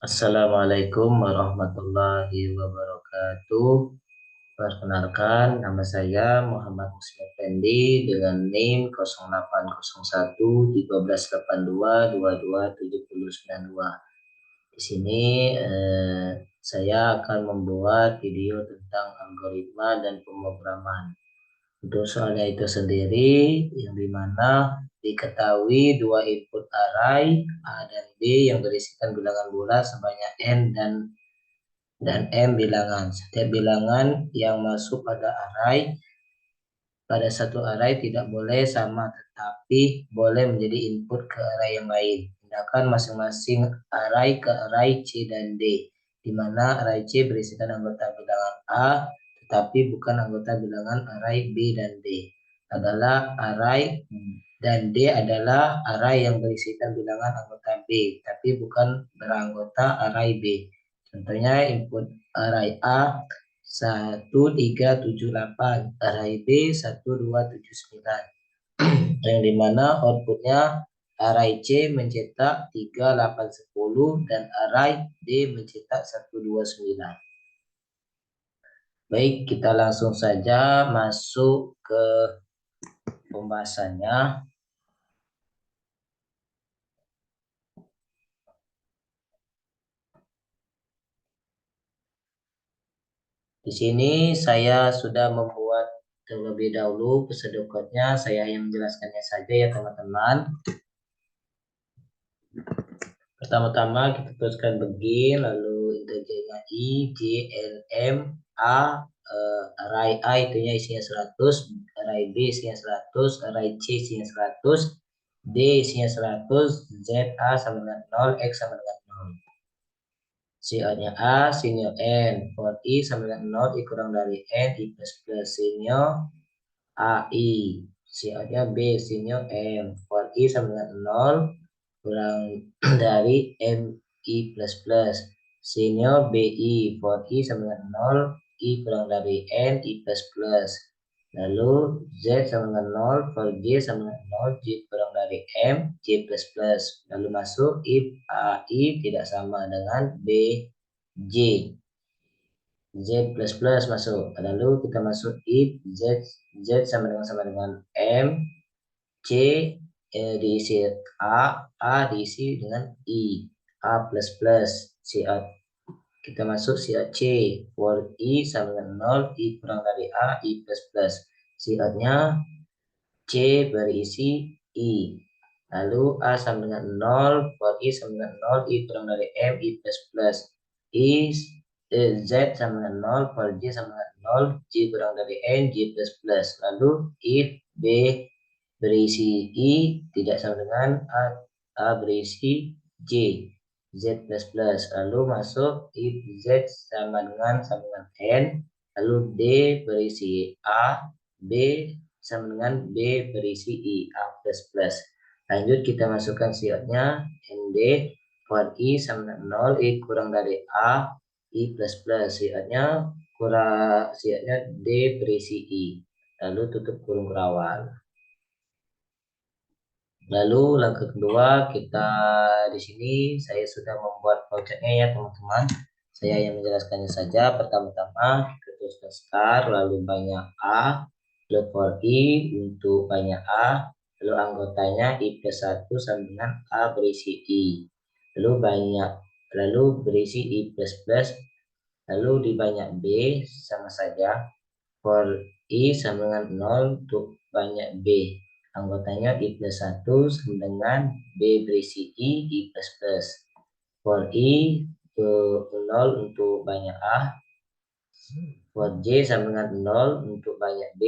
Assalamualaikum warahmatullahi wabarakatuh. Perkenalkan, nama saya Muhammad Muslim Effendi dengan NIM 0801 1382 22 7092. Di sini saya akan membuat video tentang algoritma dan pemrograman. Untuk soalnya itu sendiri, yang dimana diketahui dua input array A dan B yang berisikan bilangan bulat sebanyak n dan m bilangan. Setiap bilangan yang masuk pada satu array tidak boleh sama, tetapi boleh menjadi input ke array yang lain. Pindahkan masing-masing array ke array C dan D, di mana array C berisikan anggota bilangan A, tetapi bukan anggota bilangan array B dan D. Dan D adalah array yang berisikan bilangan anggota B, tapi bukan beranggota array B. Contohnya input array A 1378, array B 1279, yang dimana outputnya array C mencetak 3810 dan array D mencetak 129. Baik, kita langsung saja masuk ke pembahasannya. Di sini saya sudah membuat terlebih dahulu prosedur code-nya. Saya yang menjelaskannya saja ya teman-teman. Pertama-tama kita tuliskan begin, lalu integernya I, J, L, M, A, array A itunya isinya 100, array B isinya 100, array C isinya 100, D isinya 100, Z, A sama dengan 0, X sama dengan 0. CO-nya A, sinyo N, for I sama dengan 0, I kurang dari N, I plus plus sinyo AI. CO-nya B, sinyo M, for I sama dengan 0, kurang dari MI plus plus. Sinyo BI, for I sama dengan 0, I kurang dari N, I plus plus. Lalu Z sama dengan 0, for J sama dengan 0, J kurang dari M, J plus plus. Lalu masuk if AI tidak sama dengan B, J. Z plus plus masuk. Lalu kita masuk if Z sama dengan M, C diisi A diisi dengan I, A plus plus, CA. Kita masuk CA C, for I sama dengan 0, I kurang dari A, I plus plus. CA-nya C berisi I. Lalu A sama dengan 0, for I sama dengan 0, I kurang dari M, I plus plus. Z sama dengan 0, for J sama dengan 0, J kurang dari N, J plus plus. Lalu if B berisi I tidak sama dengan A berisi J, Z plus plus. Lalu masuk if Z sama dengan N, lalu D berisi A, B sama dengan B berisi I, A plus plus. Lanjut kita masukkan siotnya ND, for I sama dengan 0, I kurang dari A, I plus plus. Siotnya D berisi I. Lalu tutup kurung kerawal. Lalu langkah kedua kita di sini saya sudah membuat projectnya ya teman-teman. Saya yang menjelaskannya saja. Pertama-tama kita tuliskan star, lalu banyak A, lalu for I untuk banyak A, lalu anggotanya I plus 1 sama dengan A berisi I. Lalu berisi I plus plus, lalu di banyak B sama saja, for I sama dengan 0 untuk banyak B. Anggotanya I plus 1 sama dengan B berisi I plus plus. For I ke 0 untuk banyak A. For J sama dengan 0 untuk banyak B.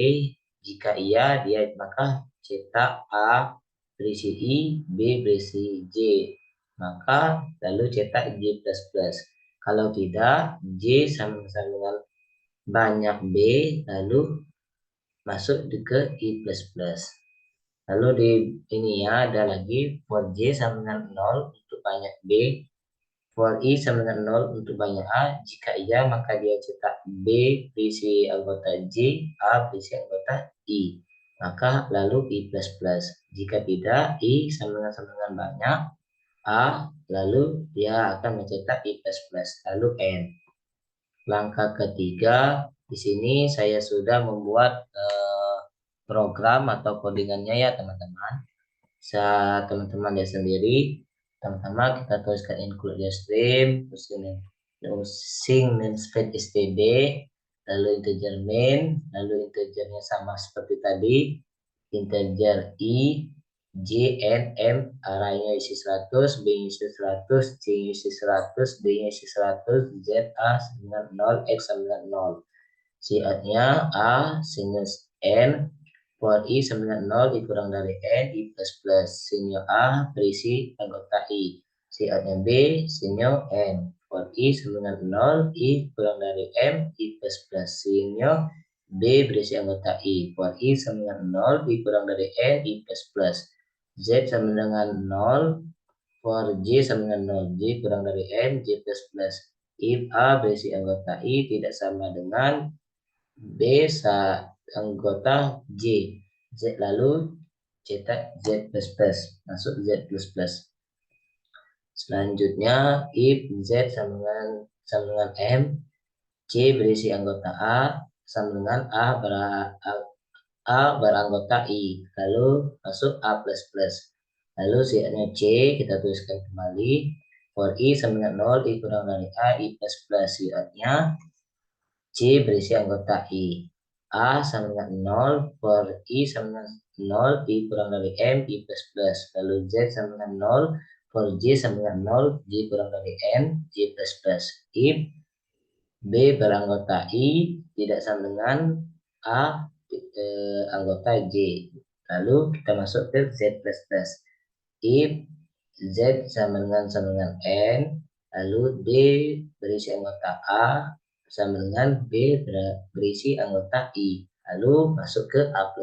Jika iya, dia maka cetak A berisi I, B berisi J. Maka lalu cetak J plus plus. Kalau tidak, J sama dengan banyak B, lalu masuk ke I plus plus. Lalu di ini ya ada lagi for J sama dengan 0 untuk banyak B, for I sama dengan 0 untuk banyak A. Jika iya maka dia cetak B berisi anggota J, A berisi anggota I. Maka lalu I plus plus. Jika tidak, I sama dengan banyak, A, lalu dia akan mencetak I++, lalu N. Langkah ketiga, di sini saya sudah membuat program atau codingannya ya teman-teman. Teman-teman lihat sendiri. Pertama kita tuliskan include stream, using namespace std, lalu integer main, lalu integernya sama seperti tadi, integer i, j, n, m, arraynya isi 100, b isi 100, c isi 100, d isi 100, z, a, 90, x 90. Siatnya a sinus n for i sama dengan 0 dikurang dari n i plus sinyo a berisi anggota i. Siatnya b sinyo n for i sama dengan 0 i kurang dari m i plus sinyo b berisi anggota i for i sama dengan 0 i kurang dari n i plus z sama dengan 0 for j sama dengan 0 j kurang dari n j plus if a berisi anggota i tidak sama dengan B anggota J. Z lalu cetak Z++. Masuk Z++. Selanjutnya if Z sama dengan M, C berisi anggota A sama dengan A beranggota I. Lalu masuk A++. Lalu siatnya C kita tuliskan kembali. For I sama dengan 0, I kurang dari A, I++. Siatnya C berisi anggota I. A sama dengan 0, for I sama dengan 0, I kurang dari M, I plus. Lalu Z sama dengan 0, for J sama dengan 0, J kurang dari N, J plus. If B beranggota I tidak sama dengan A anggota J. Lalu kita masuk ke Z plus. If Z sama dengan N, lalu D berisi anggota A sama dengan B berisi anggota I. Lalu masuk ke A++.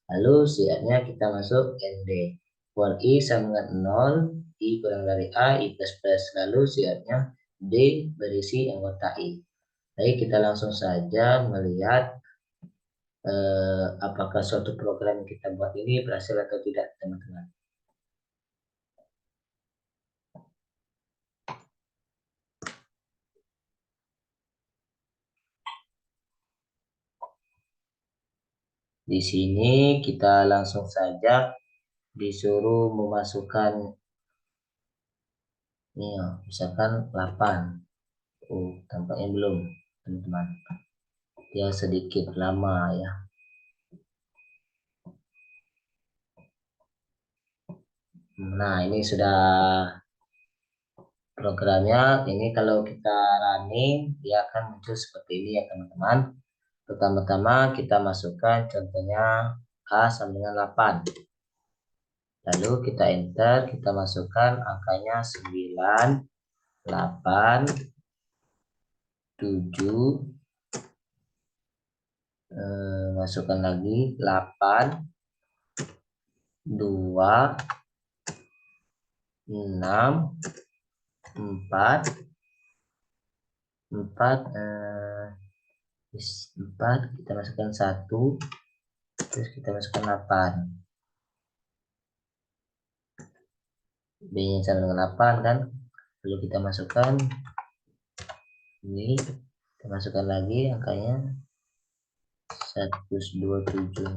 Lalu siatnya kita masuk ND. For I sama dengan 0, I kurang dari A, I++. Lalu siatnya D berisi anggota I. Baik, kita langsung saja melihat apakah suatu program yang kita buat ini berhasil atau tidak, teman-teman. Di sini kita langsung saja disuruh memasukkan ini ya, misalkan 8. Tampaknya belum, teman-teman. Dia sedikit lama ya. Nah, ini sudah programnya. Ini kalau kita running, dia akan muncul seperti ini ya, teman-teman. Pertama-tama kita masukkan contohnya A sama dengan 8. Lalu kita enter, kita masukkan angkanya 9, 8, 7, masukkan lagi 8, 2, 6, 4, 4, kita masukkan 1, terus kita masukkan 8. B nya sama dengan 8 kan. Lalu kita masukkan ini, kita masukkan lagi angkanya 1276,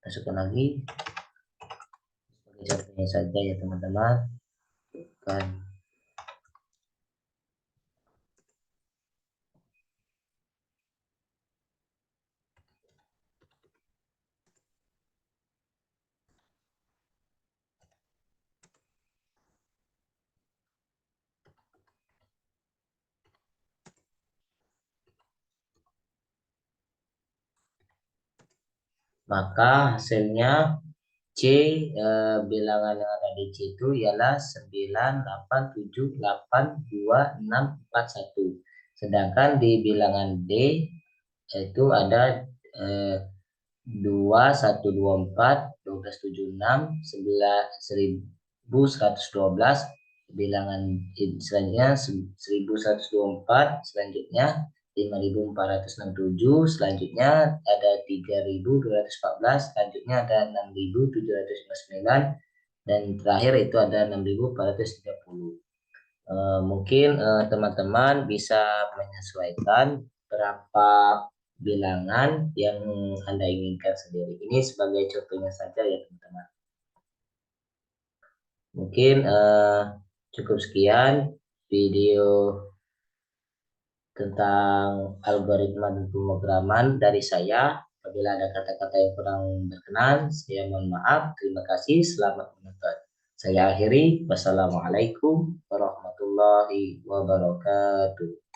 masukkan lagi sebagai contohnya saja ya, teman-teman. Kan maka hasilnya C bilangan yang ada di C itu ialah 9878261. Sedangkan di bilangan D itu ada 2124 1276 1112. Bilangan selanjutnya 1124, selanjutnya 5467, selanjutnya ada 3214, selanjutnya ada 6759, dan terakhir itu ada 6.430. Mungkin teman-teman bisa menyesuaikan berapa bilangan yang Anda inginkan sendiri. Ini sebagai contohnya saja ya teman-teman. Mungkin cukup sekian video tentang algoritma dan pemrograman dari saya. Apabila ada kata-kata yang kurang berkenan, saya mohon maaf. Terima kasih. Selamat menonton. Saya akhiri. Wassalamualaikum warahmatullahi wabarakatuh.